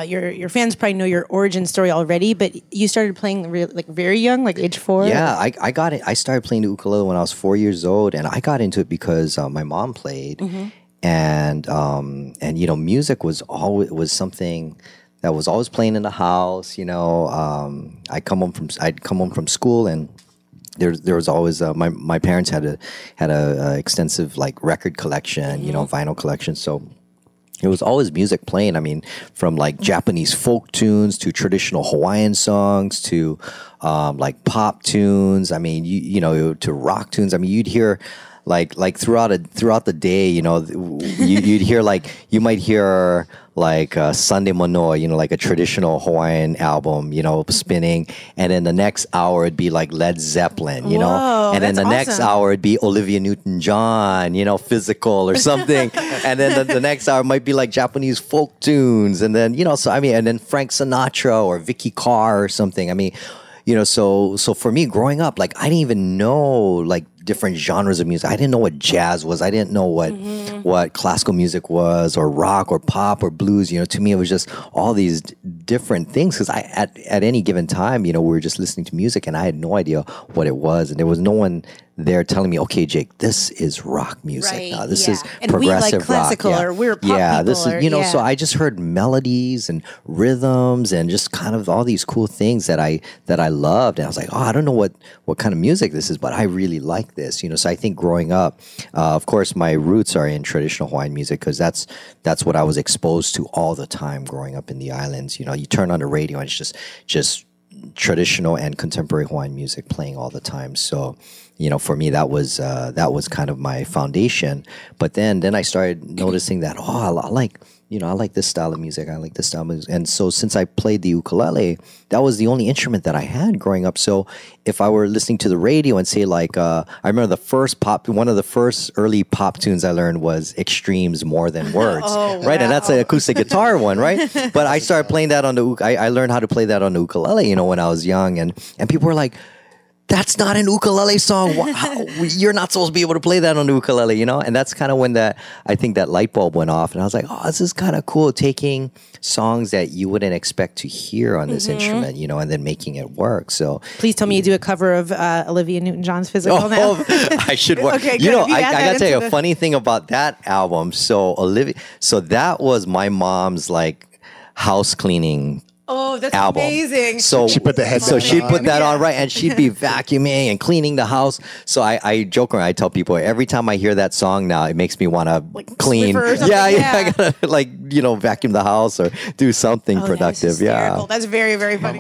your fans probably know your origin story already, but you started playing like very young, like age 4. Yeah, I got it. I started playing the ukulele when I was 4 years old, and I got into it because my mom played, and you know, music was something that was always playing in the house. You know, I'd come home from school, and there was always my parents had a extensive like record collection, you know, vinyl collection, so. It was always music playing. I mean, from like Japanese folk tunes to traditional Hawaiian songs to like pop tunes. I mean, you know, to rock tunes. I mean, you'd hear like throughout the day. You know, you'd hear like you might hear like Sunday Mono, you know, like a traditional Hawaiian album, you know, spinning, and then the next hour it'd be like Led Zeppelin, you know, and then the next hour it'd be Olivia Newton-John, you know, Physical or something, and then the next hour might be like Japanese folk tunes, and then you know, so I mean, and then Frank Sinatra or Vicky Carr or something. I mean, you know, so for me growing up, like I didn't even know like different genres of music. I didn't know what jazz was. I didn't know what classical music was, or rock or pop or blues. You know, to me it was just all these different things, because I at any given time, you know, we were just listening to music and I had no idea what it was, and there was no one there telling me, okay, Jake, this is rock music. Right, Now this is and progressive we like classical rock. or we're pop people, this is, you know, so I just heard melodies and rhythms and just kind of all these cool things that I loved, and I was like, oh, I don't know what kind of music this is, but I really like this, you know. So I think growing up, of course, my roots are in traditional Hawaiian music, because that's what I was exposed to all the time growing up in the islands. You know, you turn on the radio and it's just traditional and contemporary Hawaiian music playing all the time. So, you know, for me, that was kind of my foundation. But then I started noticing that, oh, I like this style of music. I like this style of music. And so since I played the ukulele, that was the only instrument that I had growing up. So if I were listening to the radio and say like, I remember one of the first early pop tunes I learned was Extremes More Than Words, right? And that's an acoustic guitar one, right? But I started playing that on I learned how to play that on the ukulele, you know, when I was young. And people were like, that's not an ukulele song. You're not supposed to be able to play that on the ukulele, you know? And that's kind of when I think that light bulb went off. And I was like, oh, this is kind of cool, taking songs that you wouldn't expect to hear on this instrument, you know, and then making it work. So please tell me you do a cover of Olivia Newton-John's Physical now. I should work. Okay, you know, I got to tell you the a funny thing about that album. So that was my mom's like house cleaning that's album. Amazing. So she put the headset So she'd on. put that on, right? And she'd be vacuuming and cleaning the house. So I joke around. I tell people every time I hear that song now, it makes me want to clean. Yeah, I gotta like, you know, vacuum the house or do something productive. That's very, very funny.